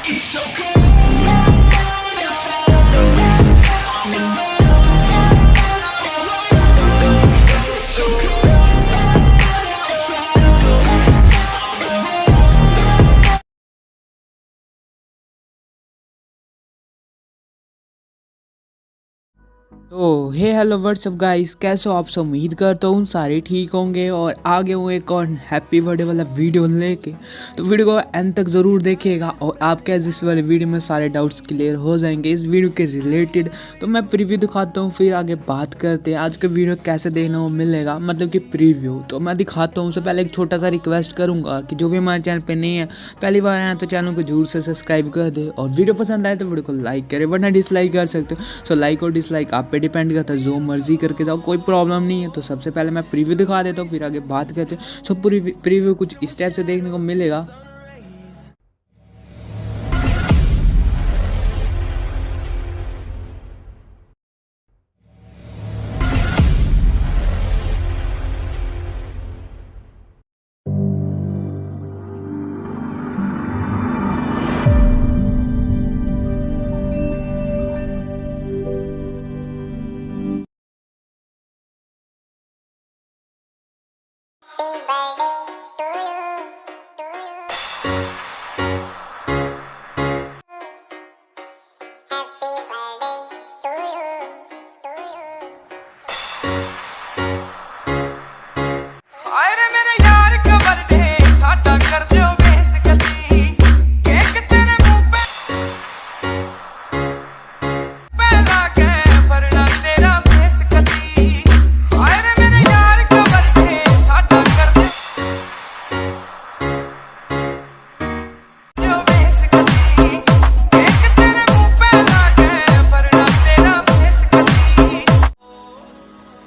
तो हे hello what's up guys, कैसे हो आप सब। उम्मीद करता हूँ सारे ठीक होंगे और आगे हूँ एक और हैप्पी बर्थडे वाला वीडियो लेके। तो वीडियो को एंड तक ज़रूर देखिएगा और आपके इस वाले वीडियो में सारे डाउट्स क्लियर हो जाएंगे इस वीडियो के रिलेटेड। तो मैं प्रीव्यू दिखाता हूँ, फिर आगे बात करते हैं आज के वीडियो कैसे देखना हो मिलेगा, मतलब कि प्रीव्यू तो मैं दिखाता हूँ। उससे पहले एक छोटा सा रिक्वेस्ट करूँगा कि जो भी हमारे चैनल पर नहीं है, पहली बार आए तो चैनल को जरूर से सब्सक्राइब कर दे और वीडियो पसंद आए तो वीडियो को लाइक करे, वरना डिसलाइक कर सकते हो। सो लाइक और डिसलाइक आप पे डिपेंड करता है, जो मर्जी करके जाओ, कोई प्रॉब्लम नहीं है। तो सबसे पहले मैं प्रीव्यू दिखा देता हूँ, फिर आगे बात करते हैं। सो प्रीव्यू कुछ इस टाइप से देखने को मिलेगा।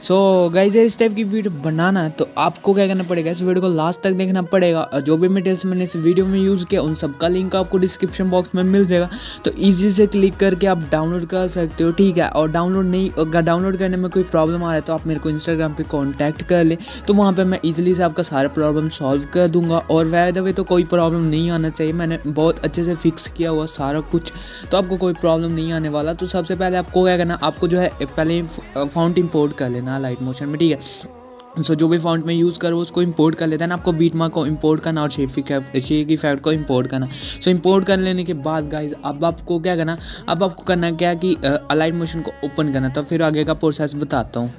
सो गाइस, इस टाइप की वीडियो बनाना है तो आपको क्या करना पड़ेगा, इस वीडियो को लास्ट तक देखना पड़ेगा। और जो भी मटेरियल्स मैंने इस वीडियो में यूज़ किया उन सब का लिंक आपको डिस्क्रिप्शन बॉक्स में मिल जाएगा। तो इजी से क्लिक करके आप डाउनलोड कर सकते हो, ठीक है। और अगर डाउनलोड करने में कोई प्रॉब्लम आ रहा है तो आप मेरे को इंस्टाग्राम पे कांटेक्ट कर ले, तो वहाँ पे मैं इजीली से आपका सारा प्रॉब्लम सॉल्व कर दूंगा। और बाय द वे तो कोई प्रॉब्लम नहीं आना चाहिए, मैंने बहुत अच्छे से फिक्स किया हुआ सारा कुछ, तो आपको कोई प्रॉब्लम नहीं आने वाला। तो सबसे पहले आपको क्या करना, आपको जो है पहले फाउंट इंपोर्ट कर लेना लाइट मोशन में, ठीक है। सो जो भी फॉन्ट में यूज़ करो उसको इंपोर्ट कर लेता है ना, आपको बीटमार्क को इंपोर्ट करना और শেফিক্যাফ को इंपोर्ट करना। सो इंपोर्ट कर लेने के बाद गाइज अब आपको क्या करना, अब आपको करना क्या कि अलाइट मोशन को ओपन करना। तो फिर आगे का प्रोसेस बताता हूँ।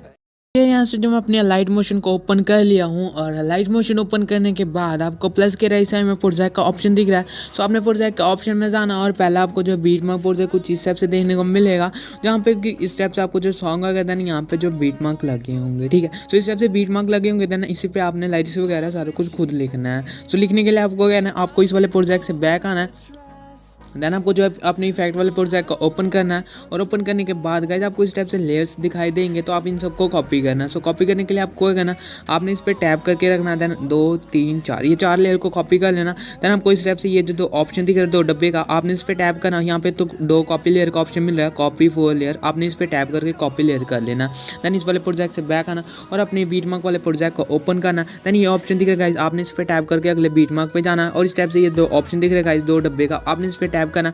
यहाँ से जो मैं अपने लाइट मोशन को ओपन कर लिया हूँ और लाइट मोशन ओपन करने के बाद आपको प्लस के राइट साइड में प्रोजेक्ट का ऑप्शन दिख रहा है। सो आपने प्रोजेक्ट का ऑप्शन में जाना और पहले आपको जो बीटमार्क प्रोजेक्ट कुछ इस स्टेप से देखने को मिलेगा, जहाँ पे इस स्टेप से आपको जो सॉन्ग आ गया था यहाँ पे जो बीटमार्क लगे होंगे, ठीक है। सो इस स्टेप से बीटमार्क लगे होंगे देन इसी पे आपने लाइट्स वगैरह सारा कुछ खुद लिखना है। सो लिखने के लिए आपको क्या है, आपको इस वाले प्रोजेक्ट से बैक आना है। देन आपको जो है अपने इफेक्ट वाले प्रोजेक्ट को ओपन करना है और ओपन करने के बाद गाइस आपको इस टाइप से लेयर्स दिखाई देंगे, तो आप इन सबको कॉपी करना है। सो कॉपी करने के लिए आपको क्या करना, आपने इस पर टैप करके रखना है। देन 2 3 4 ये 4 लेयर को कॉपी कर लेना। देन आपको इस टाइप से ये जो 2 ऑप्शन दिख रहे हैं 2 डब्बे का, आपने इस पर टैप करना। यहाँ पे तो 2 कॉपी लेयर का ऑप्शन मिल रहा है, कॉपी 4 लेयर, आपने इस पर टैप करके कॉपी लेयर कर लेना। देन इस वाले प्रोजेक्ट से बैक आना और अपने बीटमार्क वाले प्रोजेक्ट को ओपन करना। देन ये ऑप्शन दिख रहा है गाइस, आपने इस पर टैप करके अगले बीटमार्क पे जाना और इस टाइप से ये 2 ऑप्शन दिख रहे हैं गाइस 2 डब्बे का, आपने इस पर टैप करना।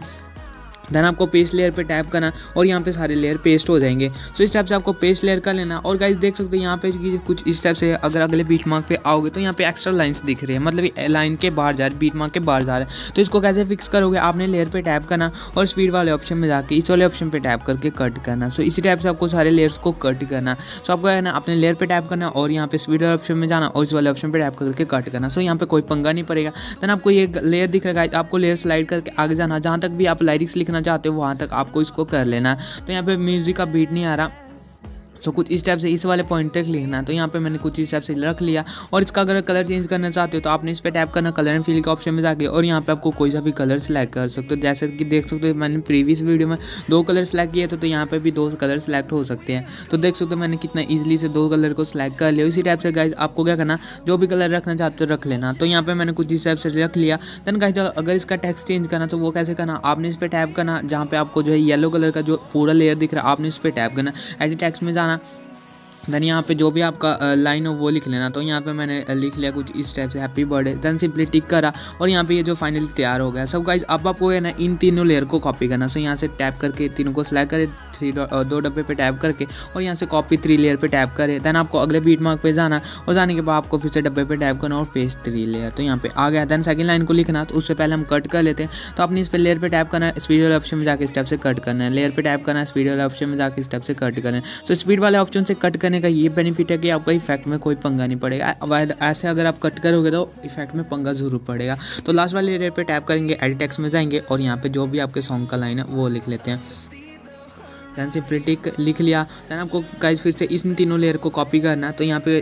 देन आपको पेस्ट लेयर पे टैप करना और यहाँ पे सारे लेयर पेस्ट हो जाएंगे। सो इस टाइप से आपको पेस्ट लेयर कर लेना। और गाइस देख सकते हो यहाँ पे कुछ इस टाइप से अगर अगले बीटमार्क पे आओगे तो यहाँ पे एक्स्ट्रा लाइंस दिख रही है, मतलब लाइन के बाहर जा रहे, बीटमार्क के बाहर जा रहे हैं। तो इसको कैसे फिक्स करोगे, आपने लेयर पे टैप करना और स्पीड वाले ऑप्शन में जाके इस वाले ऑप्शन पे टैप करके कट करना। सो इसी टाइप से आपको सारे लेयर्स को कट करना। सो आपको है ना अपने लेयर पे टैप करना और यहाँ पे स्पीड वाले ऑप्शन में जाना और इस वाले ऑप्शन पे टैप करके कट करना। सो यहाँ पे कोई पंगा नहीं पड़ेगा। देन आपको ये लेयर दिख रहा है, आपको लेयर स्लाइड करके आगे जाना, जहाँ तक भी आप लाइरिक्स लिखना चाहते हो वहाँ तक आपको इसको कर लेना है। तो यहाँ पे म्यूजिक का बीट नहीं आ रहा, सो कुछ इस टाइप से इस वाले पॉइंट तक लिखना है। तो यहाँ पे मैंने कुछ इस टाइप से रख लिया और इसका अगर कलर चेंज करना चाहते हो तो आपने इस पर टैप करना कलर एंड फिल के ऑप्शन में जाके और यहाँ पे आपको कोई सा भी कलर सेलेक्ट कर सकते हो। जैसे कि देख सकते हो मैंने प्रीवियस वीडियो में 2 कलर सेलेक्ट किए थे, तो यहाँ पे भी 2 कलर सेलेक्ट हो सकते हैं। तो देख सकते हो मैंने कितना ईजिली से 2 कलर को सिलेक्ट कर लिया। इसी टाइप से गाइज आपको क्या करना, जो भी कलर रखना चाहते हो रख लेना। तो यहाँ पे मैंने कुछ इस टाइप से रख लिया। देन गाइज अगर इसका टेक्स्ट चेंज करना तो वो कैसे करना, आपने इस पर टैप करना, जहाँ पे आपको जो है येलो कलर का जो पूरा लेयर दिख रहा है आपने इस पर टैप करना, एडिट टेक्स्ट में जाना देन यहाँ पे जो भी आपका लाइन हो वो लिख लेना। तो यहाँ पे मैंने लिख लिया कुछ इस टाइप से हैप्पी बर्थडे, देन सिंपली टिक करा और यहाँ पे ये जो फाइनली तैयार हो गया। सब गाइज अब आपको है ना इन तीनों लेयर को कॉपी करना। सो यहाँ से टैप करके तीनों को सिलेक्ट करें, दो डब्बे पे टैप करके और यहाँ से कॉपी 3 लेयर पे टैप करें। देन आपको अगले बीट मार्क पे जाना और जाने के बाद आपको फिर से डब्बे पे टैप करना और पेस्ट 3 लेयर। तो यहाँ पे आ गया। देन सेकंड लाइन को लिखना, तो उससे पहले हम कट कर लेते हैं। तो अपनी इस पे लेयर पे टैप करना है, स्पीड वाले ऑप्शन में जाके स्टेप से कट करना है, लेयर पे टैप करना है, स्पीड वाले ऑप्शन में जाके स्टेप से कट करना है। तो स्पीड वाले ऑप्शन से कट करने का ये बेनिफिट है कि आपका इफेक्ट में कोई पंगा नहीं पड़ेगा। ऐसे अगर आप कट करोगे तो इफेक्ट में पंगा जरूर पड़ेगा। तो लास्ट वाले लेयर पे टैप करेंगे, एडिट टेक्स्ट में जाएंगे और यहाँ पे जो भी आपके सॉन्ग का लाइन है वो लिख लेते हैं। देन सिंपली टिक लिख लिया। देन आपको गाइस फिर से इन तीनों लेयर को कॉपी करना है। तो यहाँ पे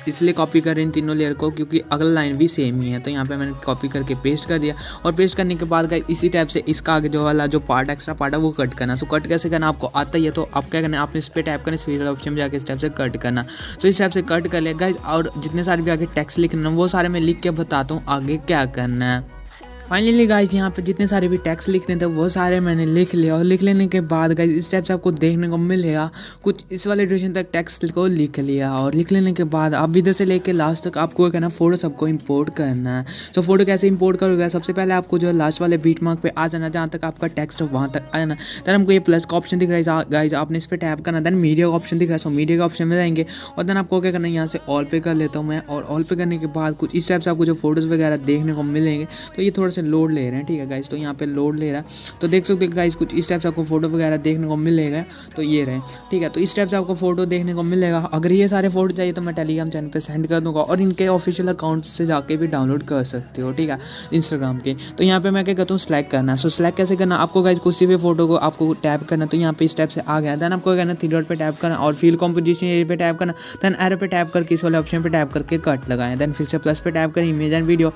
इसलिए कॉपी कर रहे हैं इन तीनों लेयर को क्योंकि अगला लाइन भी सेम ही है। तो यहाँ पे मैंने कॉपी करके पेस्ट कर दिया और पेस्ट करने के बाद गाइस इसी टाइप से इसका आगे जो वाला जो पार्ट एक्स्ट्रा पार्ट है वो कट करना। सो कट कैसे करना आपको आता ही है। तो आप क्या करना है, आपने इस पर टैप करना, स्पीड ऑप्शन में जाकर इस टाइप से कट करना। तो इस टाइप से कट कर ले गाइस। और जितने सारे भी आगे टेक्स्ट लिखना वो सारे मैं लिख के बताता हूँ आगे क्या करना है। फाइनली गाइज यहाँ पे जितने सारे भी टेक्स्ट लिखने थे वो सारे मैंने लिख लिया और लिख लेने के बाद गाइज इस टाइप से आपको देखने को मिलेगा कुछ इस वाले ड्यूरेशन तक टेक्स्ट को लिख लिया। और लिख लेने के बाद अब इधर से लेके लास्ट तक आपको कहना फोटो सबको इंपोर्ट करना है। तो फोटो कैसे इंपोर्ट करोगे, सबसे पहले आपको जो लास्ट वाले बीट मार्क पे आ जाना, जहाँ तक आपका टेक्स्ट है वहाँ तक आ जाना। देन हमको ये प्लस का ऑप्शन दिख रहा है गाइज, आपने इस पर टैप करना। देन मीडिया का ऑप्शन दिख रहा है, सो मीडिया का ऑप्शन में जाएंगे और देन आपको क्या करना है, यहाँ से ऑल पे कर लेता हूँ मैं। और ऑल पे करने के बाद कुछ इस टाइप से आपको जो फोटोज़ वगैरह देखने को मिलेंगे। तो ये थोड़ा सा लोड ले रहे हैं, ठीक है गाइस। तो यहाँ पे लोड ले रहा है, तो देख सकते हैं गाइस कुछ इस टाइप से आपको फोटो वगैरह देखने को मिलेगा। तो ये रहे, ठीक है। तो इस टाइप से आपको फोटो देखने को मिलेगा। अगर ये सारे फोटो चाहिए तो मैं टेलीग्राम चैनल पे सेंड कर दूंगा और इनके ऑफिशियल अकाउंट से जाके भी डाउनलोड कर सकते हो, ठीक है, इंस्टाग्राम के। तो यहाँ पे मैं क्या कहता हूँ, सिलेक्ट करना। सो सिलेक्ट कैसे करना, आपको गाइस किसी भी फोटो को आपको टैप करना। तो यहाँ पे इस टाइप से आ गया। देन आपको कहना 3 डॉट पे टैप करना और फिल कॉम्पोजिशन एरिया पे टैप करना। देन एरो पे टैप करके इस वाले ऑप्शन पे टैप करके कट लगाएं। देन फिर से प्लस पे टैप करें, इमेज एंड वीडियो।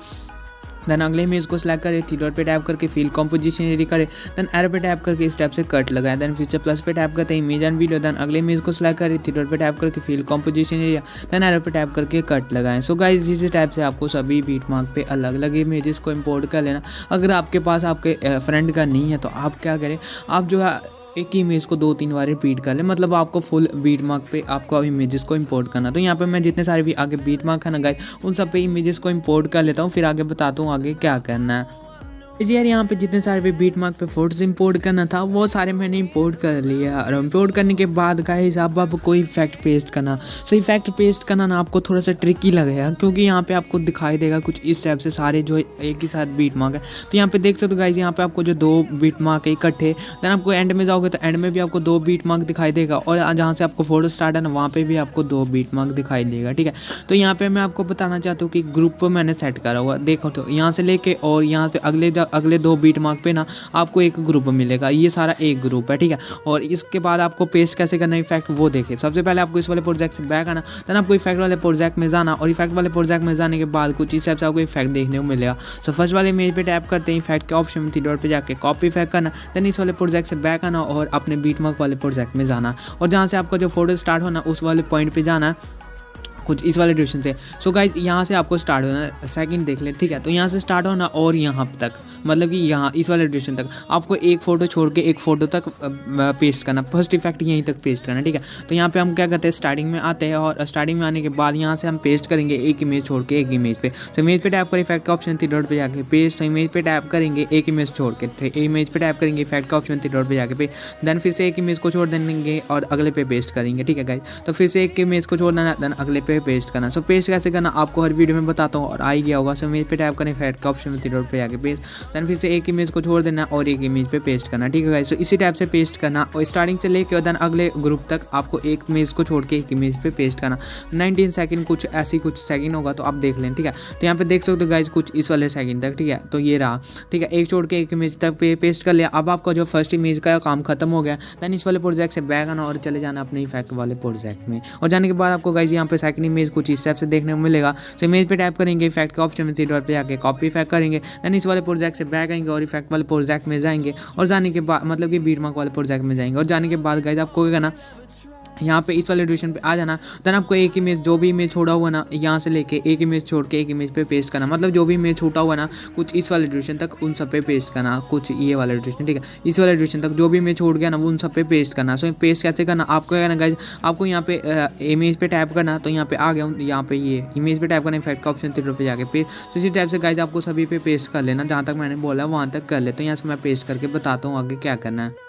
देन अगले इमेज को सिलेक्ट करें, 3 डॉट पे टैप करके फिल कॉम्पोजिशन एरिया करें। देन एरो पे टैप करके इस टाइप से कट लगाएं। देन फिर से प्लस पे टैप करते हैं, इमेज एंड वीडियो। देन अगले इमेज को सिलेक्ट करें, 3 डॉट पे टैप करके fill composition area. Then arrow पे टैप करके कट लगाएं। सो गाइस इसी टाइप से आपको सभी बीट मार्क पे अलग अलग इमेजेस को इंपोर्ट कर लेना। अगर आपके पास आपके फ्रेंड का नहीं है तो आप क्या करें, आप जो है एक ही इमेज को 2-3 बार रिपीट कर ले। मतलब आपको फुल बीट मार्क पे आपको इमेजेस को इंपोर्ट करना। तो यहाँ पे मैं जितने सारे भी आगे बीट मार्क है ना गाइस, उन सब पे इमेजेस को इंपोर्ट कर लेता हूँ, फिर आगे बताता हूँ आगे क्या करना है। यार यहाँ पे जितने सारे भी बीट मार्क पे फोटोज इंपोर्ट करना था वो सारे मैंने इंपोर्ट कर लिया। और इंपोर्ट करने के बाद गाइस अब आपको कोई इफेक्ट पेस्ट करना। सो इफेक्ट पेस्ट करना ना आपको थोड़ा सा ट्रिकी लगेगा क्योंकि यहाँ पे आपको दिखाई देगा कुछ इस टाइप से सारे जो एक ही साथ बीट मार्क है। तो यहाँ पे देख सकते हो गाइस, यहाँ पे आपको जो 2 बीट मार्क है इकट्ठे। देन आपको एंड में जाओगे तो एंड में भी आपको 2 बीट मार्क दिखाई देगा और जहाँ से आपको फोटो स्टार्ट है ना वहाँ पे भी आपको 2 बीट मार्क दिखाई देगा, ठीक है। तो यहाँ पे मैं आपको बताना चाहता हूँ कि ग्रुप मैंने सेट करा हुआ, देखो तो यहाँ से लेके और यहाँ पे अगले 2 बीट मार्क पे ना आपको एक ग्रुप मिलेगा। ये सारा एक ग्रुप है, ठीक है। और इसके बाद आपको पेस्ट कैसे करना इफेक्ट वो देखिए। सबसे पहले आपको इस वाले प्रोजेक्ट से बैक आना, देन आपको इफेक्ट वाले प्रोजेक्ट में जाना और इफेक्ट वाले प्रोजेक्ट में जाने के बाद कुछ इस टाइप से आपको इफेक्ट देखने को मिलेगा। सो फर्स्ट वाले इमेज पे टैप करते हैं, इफेक्ट के ऑप्शन में 3 डॉट पे जाके कॉपी इफेक्ट करना। देन इस वाले प्रोजेक्ट से बैक आना और अपने बीट मार्क वाले प्रोजेक्ट में जाना और जहाँ से आपका जो फोटो स्टार्ट होना उस वाले पॉइंट पे जाना कुछ इस वाले ड्यूरेशन से। सो गाइज यहाँ से आपको स्टार्ट होना, सेकंड देख ले, ठीक है। तो यहाँ से स्टार्ट होना और यहाँ तक, मतलब कि यहाँ इस वाले ड्यूरेशन तक आपको एक फ़ोटो छोड़ के एक फ़ोटो तक पेस्ट करना। फर्स्ट इफेक्ट यहीं तक पेस्ट करना, ठीक है। तो यहाँ पे हम क्या करते हैं, स्टार्टिंग में आते हैं और स्टार्टिंग में आने के बाद यहाँ से हम पेस्ट करेंगे एक इमेज छोड़ के एक इमेज पे। तो इमेज पे टैप करें, इफेक्ट का ऑप्शन 3 डॉट पे जाके पेस्ट। तो इमेज पे टैप करेंगे एक इमेज छोड़ के, इमेज पे टैप करेंगे, इफेक्ट का ऑप्शन 3 डॉट पे जाके पेस्ट। देन फिर से एक इमेज को छोड़ देंगे और अगले पे पेस्ट करेंगे, ठीक है गाइज। तो फिर से एक इमेज को छोड़ देना, देन अगले पे पेस्ट करना। सो पेस्ट कैसे करना आपको हर वीडियो में बताता हूँ और आ ही गया होगा। सो इमेज पे टैप करें, इफेक्ट का ऑप्शन में 3 डॉट पे जाके पेस्ट। देन फिर से एक इमेज को छोड़ देना और एक इमेज पे पेस्ट करना, ठीक है गाइस। सो इसी टाइप से पेस्ट करना और स्टार्टिंग से लेके देन अगले ग्रुप तक आपको एक इमेज को छोड़ के एक इमेज पे पेस्ट करना। 19 सेकंड कुछ ऐसी कुछ सेकंड होगा तो आप देख लें, ठीक है। तो यहाँ पे देख सकते हो गाइस कुछ इस वाले सेकंड तक, ठीक है। तो ये रहा, ठीक है। एक छोड़ के एक इमेज तक पेस्ट कर लिया। अब आपका जो फर्स्ट इमेज का काम खत्म हो गया। देन इस वाले प्रोजेक्ट से बैक आना और चले जाना अपने इफेक्ट वाले प्रोजेक्ट में और जाने के बाद आपको गाइस यहाँ पे सेकंड इमेज कुछ इस टाइप से देखने को मिलेगा। सो इमेज पे टैप करेंगे, इफेक्ट का ऑप्शन में 3 डॉट पे जाके कॉपी इफेक्ट करेंगे। देन इस वाले प्रोजेक्ट से बैक आएंगे और इफेक्ट वाले प्रोजेक्ट में जाएंगे और जाने के बाद मतलब कि बीट मार्क वाले प्रोजेक्ट में जाएंगे और जाने के बाद गाइस आपको क्या करना, यहाँ पे इस वाले ड्यूरेशन पे आ जाना। देन आपको एक इमेज जो भी इमेज छोड़ा हुआ ना यहाँ से लेके एक इमेज छोड़ के एक इमेज पे पेस्ट करना, मतलब जो भी इमेज छूटा हुआ ना कुछ इस वाले ड्यूरेशन तक उन सब पे पेस्ट करना, कुछ ये वाले ड्यूरेशन, ठीक है, इस वाले ड्यूरेशन तक जो भी इमेज छोड़ गया ना वो उन सब पे पेस्ट करना। सो पेस्ट कैसे करना आपको क्या करना गाइज, आपको यहाँ पे इमेज पे टैप करना, तो यहाँ पे आ गया, यहाँ पे ये इमेज पे टैप करना, इफेक्ट का ऑप्शन 3 पे जाके पेस्ट। तो इसी टाइप से गाइज आपको सभी पे पेस्ट कर लेना, जहाँ तक मैंने बोला वहाँ तक कर ले। तो यहाँ से मैं पेस्ट करके बताता हूँ आगे क्या करना है।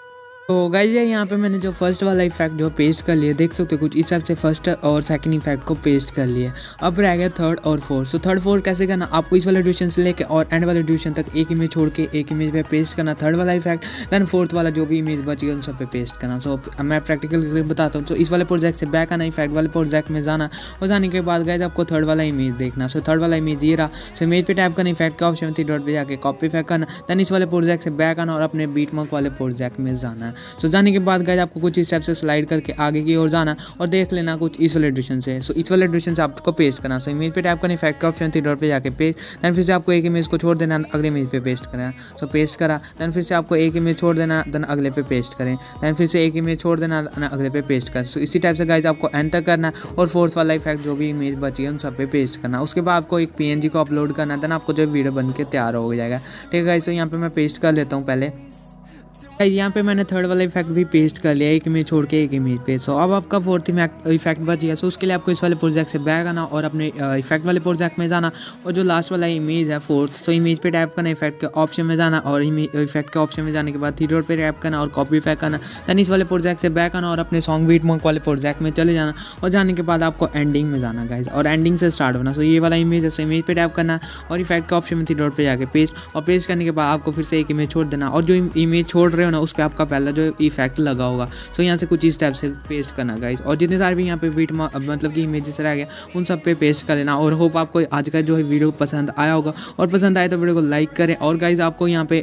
तो गाइज यार यहाँ पे मैंने जो फर्स्ट वाला इफेक्ट जो पेस्ट कर लिया, देख सकते हो कुछ इस हिसाब से फर्स्ट और सेकंड इफेक्ट को पेस्ट कर लिया। अब रह गया थर्ड और फोर्थ। सो थर्ड फोर्थ कैसे करना, आपको इस वाले ड्यूरेशन से लेकर और एंड वाले ड्यूरेशन तक एक इमेज छोड़ के एक इमेज पे पेस्ट करना थर्ड वाला इफेक्ट, देन फोर्थ वाला जो भी इमेज बची है उन सब पे पेस्ट करना। सो मैं प्रैक्टिकल करके बताता हूँ। तो इस वाले प्रोजेक्ट से बैक आना, इफेक्ट वाले प्रोजेक्ट में जाना, और जाने के बाद गाइज आपको थर्ड वाला इमेज देखना। सो थर्ड वाला इमेज ये रहा। सो इमेज पे टैप करना, इफेक्ट का ऑप्शन 3 पे जाके कॉपी इफेक्ट करना, देन इस वाले प्रोजेक्ट से बैक आना और अपने बीट मार्क वाले प्रोजेक्ट में जाना है। सो जाने के बाद गाइज आपको कुछ इस स्टेप से स्लाइड करके आगे की ओर जाना और देख लेना कुछ इस वाले ड्यूरेशन से। सो इस वाले ड्यूरेशन से आपको पेस्ट करना। सो इमेज पे टैप करना, इफेक्ट का ऑप्शन 3 पे जाके पेस्ट, देन फिर से आपको एक इमेज को छोड़ देना, अगले इमेज पे पेस्ट करना। सो पेस्ट करा, देन फिर से आपको एक इमेज छोड़ देना, देन अगले पे पेस्ट करें, देन फिर से एक इमेज छोड़ देना, अगले पे पेस्ट करें। सो इसी टाइप से गाइज आपको एंड तक करना और फोर्थ वाला इफेक्ट जो भी इमेज बची है उन सब पे पेस्ट करना। उसके बाद आपको एक PNG को अपलोड करना, देन आपको जो वीडियो बन के तैयार हो जाएगा, ठीक है गाइज। तो यहाँ पे मैं पेस्ट कर लेता हूँ पहले। यहाँ पे मैंने थर्ड वाला इफेक्ट भी पेस्ट कर लिया, एक इमेज छोड़ के एक इमेज पे। सो अब आपका फोर्थ इफेक्ट बच गया। सो उसके लिए आपको इस वाले प्रोजेक्ट से बैक आना और अपने इफेक्ट वाले प्रोजेक्ट में जाना, और जो लास्ट वाला इमेज है फोर्थ, सो इमेज पे टैप करना, इफेक्ट के ऑप्शन में जाना, और इफेक्ट के ऑप्शन में जाने के बाद 3 पे टैप करना और कॉपी इफेक्ट करना, देन इस वाले प्रोजेक्ट से बैक आना और अपने सॉन्ग बीट मार्क वाले प्रोजेक्ट में चले जाना, और जाने के बाद आपको एंडिंग में जाना गाइज, और एंडिंग से स्टार्ट होना। सो ये वाला इमेज है, इमेज पे टैप करना और इफेक्ट के ऑप्शन में 3 पे जाके पेस्ट, और पेस्ट करने के बाद आपको फिर से एक इमेज छोड़ देना, और जो इमेज छोड़ रहे हो ना उस पर आपका पहला जो इफेक्ट लगा होगा। सो यहाँ से कुछ इस टाइप से पेस्ट करना गाइस, और जितने सारे भी यहाँ पे बीट मतलब कि इमेजेस रह गया उन सब पे पेस्ट कर लेना। और होप आपको आज का जो है वीडियो पसंद आया होगा, और पसंद आए तो वीडियो को लाइक करें। और गाइस आपको यहाँ पे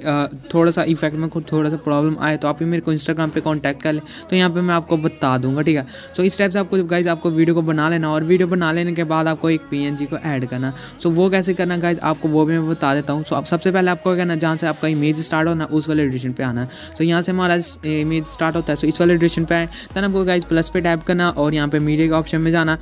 थोड़ा सा इफेक्ट में खुद थोड़ा सा प्रॉब्लम आए तो आप मेरे को इंस्टाग्राम पे कॉन्टैक्ट कर लें, तो यहाँ पे मैं आपको बता दूंगा, ठीक है। सो इस टाइप से आपको गाइस आपको वीडियो को बना लेना, और वीडियो बना लेने के बाद आपको एक PNG को ऐड करना। सो वो कैसे करना गाइस आपको वो भी मैं बता देता हूँ। सो आप सबसे पहले आपको क्या करना, जहाँ से आपका इमेज स्टार्ट होना उस वाले ड्यूरेशन पे आना है। सो यहाँ से हमारा इमेज स्टार्ट होता है, सो इस वाले ड्यूरेशन पे आए, देन आपको गाइस प्लस पे टैप करना और यहाँ पे मीडिया के ऑप्शन में जाना,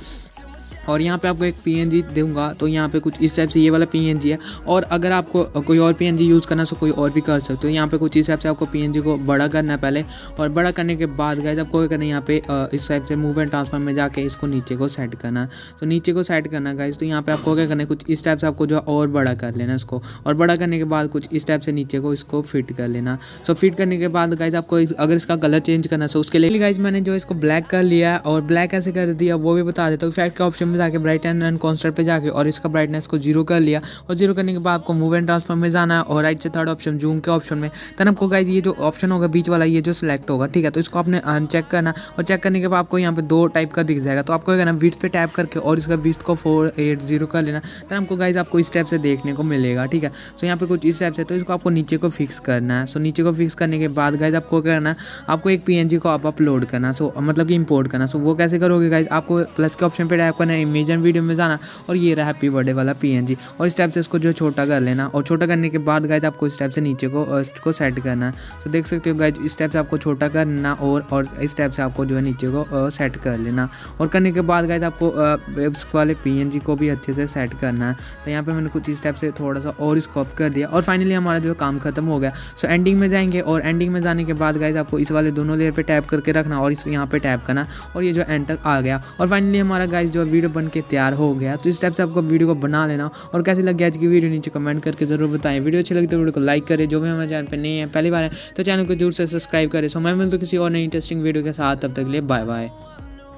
और यहाँ पे आपको एक PNG दूंगा। तो यहाँ पे कुछ इस टाइप से ये वाला PNG है, और अगर आपको कोई और PNG यूज़ करना तो कोई और भी कर सकते हो। यहाँ पे कुछ इस टाइप से आपको PNG को बड़ा करना है पहले, और बड़ा करने के बाद गाइस आपको क्या करना है, यहाँ पे इस टाइप से मूव एंड ट्रांसफॉर्म में जाके इसको नीचे को सेट करना है। तो नीचे को सेट करना गाइस, तो यहाँ पे आपको क्या करना है, कुछ इस टाइप से आपको जो और बड़ा कर लेना इसको, और बड़ा करने के बाद कुछ इस टाइप से नीचे को इसको फिट कर लेना। सो फिट करने के बाद गाइस आपको अगर इसका कलर चेंज करना है, उसके लिए गाइस मैंने जो इसको ब्लैक कर लिया, और ब्लैक कैसे कर दिया वो भी बता देता हूँ। इफेक्ट का ऑप्शन में जाके ब्राइट एंड कॉन्स्टेंट पे जाके और इसका ब्राइटनेस को 0 कर लिया, और 0 करने के बाद आपको मूव एंड ट्रांसफॉर्म में जाना है, और राइट से थर्ड ऑप्शन जूम के ऑप्शन में, तब आपको गाइस ये जो ऑप्शन होगा बीच वाला ये जो सिलेक्ट होगा, ठीक है। तो इसको आपने अनचेक करना, और चेक करने के बाद आपको यहाँ पे 2 टाइप का दिख जाएगा। तो आपको क्या करना, विड्थ पे टैप करके और इसका विड्थ को 480 कर लेना, तब आपको गाइस आपको इस टाइप से देखने को मिलेगा, ठीक है। सो यहाँ पे कुछ इस टाइप से, तो इसको आपको नीचे को फिक्स करना है। सो नीचे को फिक्स करने के बाद गाइस आपको क्या करना है, आपको एक PNG को आप अपलोड करना, सो मतलब कि इंपोर्ट करना। सो वो कैसे करोगे गाइस, आपको प्लस के ऑप्शन पे टैप करना है, इमेज एंड वीडियो में जाना, और ये हैप्पी बर्थडे वाला PNG, और इस टाइप से इसको जो छोटा कर लेना, और छोटा करने के बाद गाइस आपको इस टाइप से नीचे को इसको सेट करना है। तो देख सकते हो गाइस इस टाइप से आपको छोटा करना, और इस टाइप से आपको जो है नीचे को सेट कर लेना, और करने के बाद गाइस आपको इस वाले PNG को भी अच्छे से सेट करना है। तो यहाँ पे मैंने कुछ इस टाइप से थोड़ा सा और स्कोप कर दिया, और फाइनली हमारा जो काम खत्म हो गया। सो एंडिंग में जाएंगे, और एंडिंग में जाने के बाद गाइस आपको इस वाले दोनों लेयर पे टैप करके रखना, और इस यहाँ पे टैप करना, और ये जो एंड तक आ गया, और फाइनली हमारा गाइस जो वीडियो बन के तैयार हो गया। तो इस टाइप से आपको वीडियो को बना लेना, और कैसी लगी आज की वीडियो नीचे कमेंट करके जरूर बताएं। वीडियो अच्छी लगी तो वीडियो को लाइक करें, जो भी हमारे चैनल पे नए हैं पहली बार है तो चैनल को जरूर से सब्सक्राइब करें। सो मैं मिलता हूं किसी और नई इंटरेस्टिंग वीडियो के साथ, तब तक के लिए बाय बाय।